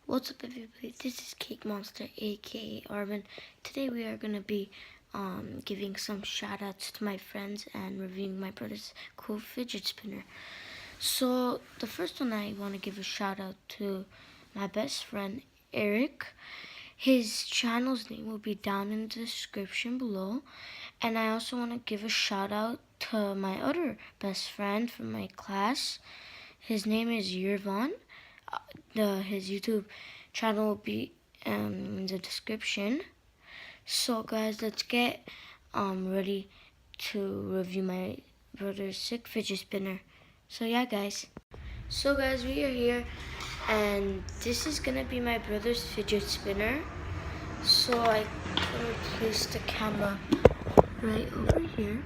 What's up, everybody? This is Cake Monster, aka Arvin. Today we are gonna be giving some shout outs to my friends and reviewing my brother's cool fidget spinner. So the first one, I want to give a shout out to my best friend Eric. His channel's name will be down in the description below. And I also want to give a shout out to my other best friend from my class. His name is Yurvan. His YouTube channel will be in the description. So guys, let's get ready to review my brother's sick fidget spinner. So yeah, guys. So guys, we are here, and this is gonna be my brother's fidget spinner. So I'm gonna place the camera right over here.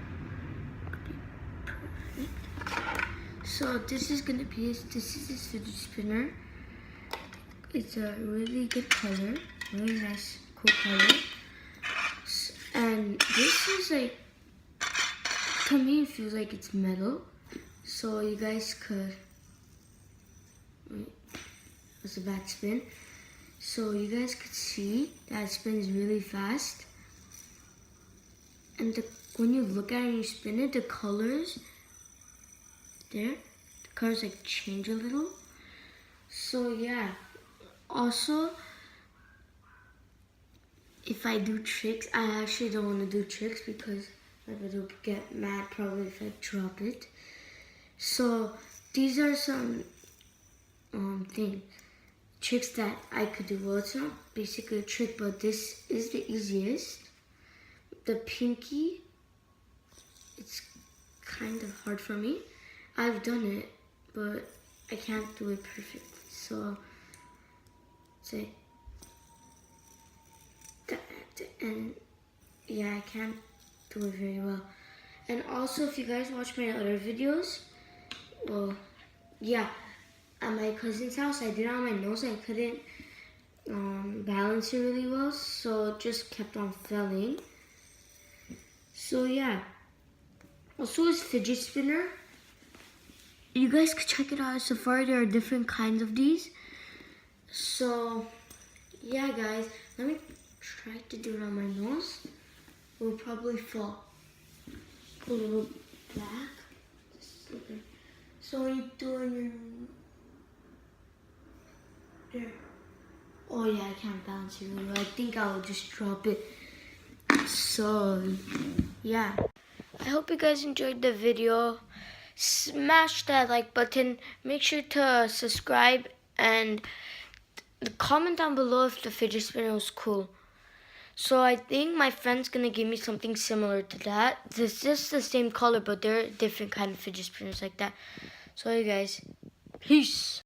Perfect. So this is gonna be his fidget spinner. It's a really good color, really nice, cool color. And this is like, to me, it feels like it's metal. So you guys could, that's a bad spin. So you guys could see that it spins really fast. And when you look at it and you spin it, the colors there, the colors like change a little. So yeah. Also, if I do tricks, I actually don't want to do tricks because my brother will get mad probably if I drop it. So these are some tricks that I could do. Well, it's not basically a trick, but this is the easiest. The pinky, it's kind of hard for me. I've done it, but I can't do it perfectly. So say and yeah, I can't do it very well. And also, if you guys watch my other videos, well, yeah, at my cousin's house, I did it on my nose. I couldn't balance it really well, so it just kept on falling. So yeah. Also, his fidget spinner, you guys could check it out at Safari. There are different kinds of these. So yeah, guys, let me try to do it on my nose. It will probably fall. Pull a little back. So when you do it in your there. Oh yeah, I can't balance it really well. I think I will just drop it. So yeah. I hope you guys enjoyed the video. Smash that like button. Make sure to subscribe and comment down below if the fidget spinner was cool. So I think my friend's gonna give me something similar to that. It's just the same color, but they're different kind of fidget spinners like that. So you guys, peace.